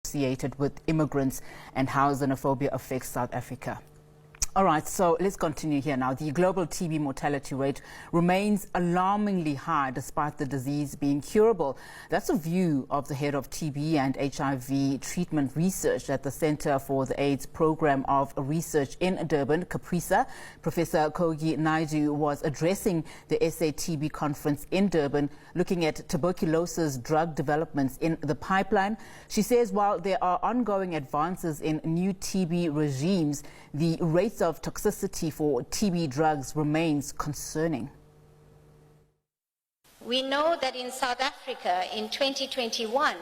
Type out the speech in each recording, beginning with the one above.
associated with immigrants and how xenophobia affects South Africa. All right, so let's continue here now. The global TB mortality rate remains alarmingly high despite the disease being curable. That's a view of the head of TB and HIV treatment research at the Center for the AIDS Program of Research in Durban, CAPRISA. Professor Kogie Naidoo was addressing the SA-TB conference in Durban, looking at tuberculosis drug developments in the pipeline. She says while there are ongoing advances in new TB regimes, the rates of toxicity for TB drugs remains concerning. We know that in South Africa in 2021,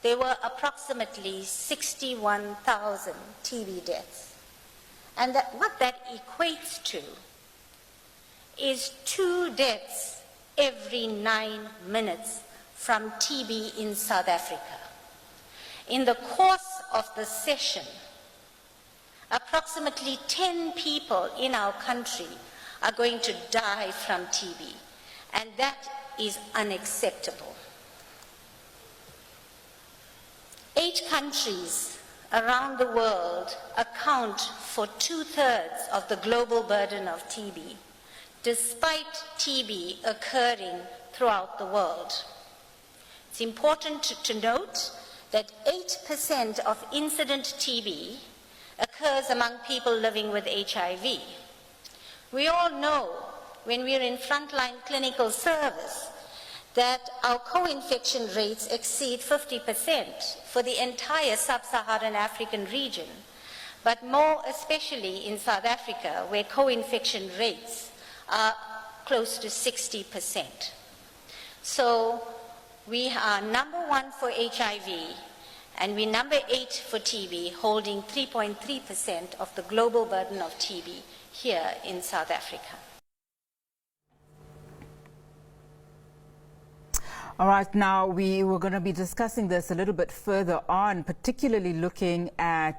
there were approximately 61,000 TB deaths. And what that equates to is 2 deaths every 9 minutes from TB in South Africa. In the course of the session, approximately 10 people in our country are going to die from TB, and that is unacceptable. 8 countries around the world account for 2/3 of the global burden of TB, despite TB occurring throughout the world. It's important to note that 8% of incident TB occurs among people living with HIV. We all know when we're in frontline clinical service that our co-infection rates exceed 50% for the entire sub-Saharan African region, but more especially in South Africa, where co-infection rates are close to 60%. So we are number 1 for HIV, and we're number 8 for TB, holding 3.3% of the global burden of TB here in South Africa. All right, now we were going to be discussing this a little bit further on, particularly looking at